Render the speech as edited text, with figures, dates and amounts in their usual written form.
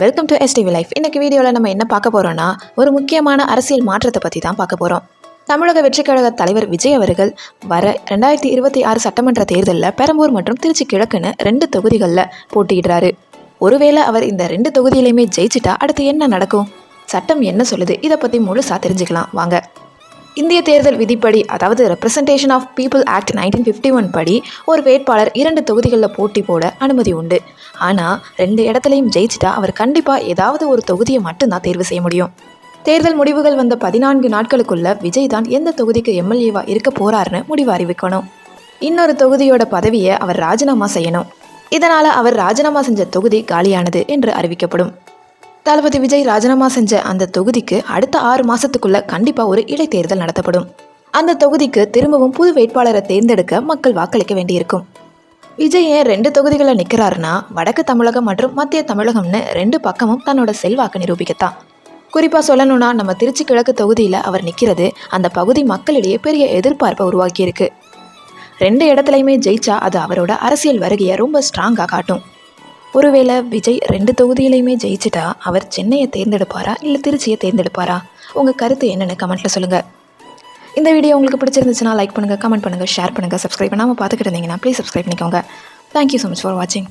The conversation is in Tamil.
Welcome to STV life. இன்னைக்கு வீடியோவில் நம்ம என்ன பார்க்க போகிறோம்னா, ஒரு முக்கியமான அரசியல் மாற்றத்தை பற்றி தான் பார்க்க போகிறோம். தமிழக வெற்றிக் கழக தலைவர் விஜய் அவர்கள் வர 2026 சட்டமன்ற தேர்தலில் பெரம்பூர் மற்றும் திருச்சி கிழக்குன்னு 2 தொகுதிகளில் போட்டியிடுறாரு. ஒருவேளை அவர் இந்த 2 தொகுதியிலையுமே ஜெயிச்சிட்டா அடுத்து என்ன நடக்கும், சட்டம் என்ன சொல்லுது, இதை பற்றி முழுசாக தெரிஞ்சுக்கலாம் வாங்க. இந்திய தேர்தல் விதிப்படி, அதாவது ரெப்ரசன்டேஷன் ஆஃப் பீப்புள் ஆக்ட் 1951 படி ஒரு வேட்பாளர் 2 தொகுதிகளில் போட்டி போட அனுமதி உண்டு. ஆனால் 2 இடத்துலையும் ஜெயிச்சிட்டா அவர் கண்டிப்பாக ஏதாவது ஒரு தொகுதியை மட்டும்தான் தேர்வு செய்ய முடியும். தேர்தல் முடிவுகள் வந்த 14 நாட்களுக்குள்ள விஜய் தான் எந்த தொகுதிக்கு எம்எல்ஏவா இருக்க போறாருன்னு முடிவு அறிவிக்கணும். இன்னொரு தொகுதியோட பதவியை அவர் ராஜினாமா செய்யணும். இதனால் அவர் ராஜினாமா செஞ்ச தொகுதி காலியானது என்று அறிவிக்கப்படும். தளபதி விஜய் ராஜினாமா செஞ்ச அந்த தொகுதிக்கு அடுத்த 6 மாதத்துக்குள்ள கண்டிப்பாக ஒரு இடைத்தேர்தல் நடத்தப்படும். அந்த தொகுதிக்கு திரும்பவும் புது வேட்பாளரை தேர்ந்தெடுக்க மக்கள் வாக்களிக்க வேண்டியிருக்கும். விஜய் ஏன் 2 தொகுதிகளில் நிற்கிறாருன்னா, வடக்கு தமிழகம் மற்றும் மத்திய தமிழகம்னு 2 பக்கமும் தன்னோட செல்வாக்கு நிரூபிக்கத்தான். குறிப்பாக சொல்லணும்னா, நம்ம திருச்சி கிழக்கு தொகுதியில் அவர் நிற்கிறது அந்த பகுதி மக்களிடையே பெரிய எதிர்பார்ப்பை உருவாக்கியிருக்கு. 2 இடத்துலையுமே ஜெயிச்சா அது அவரோட அரசியல் வருகையை ரொம்ப ஸ்ட்ராங்காக காட்டும். ஒருவேளை விஜய் 2 தொகுதியிலையுமே ஜெயிச்சிட்டா அவர் சென்னையை தேர்ந்தெடுப்பாரா இல்லை திருச்சியை தேர்ந்தெடுப்பாரா? உங்கள் கருத்து என்னென்னு கமெண்ட்டில் சொல்லுங்கள். இந்த வீடியோ உங்களுக்கு பிடிச்சிருந்துச்சுன்னா லைக் பண்ணுங்கள், கமெண்ட் பண்ணுங்கள், ஷேர் பண்ணுங்கள். சப்ஸ்கிரைப் பண்ணாமல் பார்த்துக்கிட்டு இருந்தீங்கன்னா ப்ளீஸ் சப்ஸ்கிரைப் பண்ணிக்கோங்க. தேங்க்யூ ஸோ மச் ஃபார் வாட்சிங்.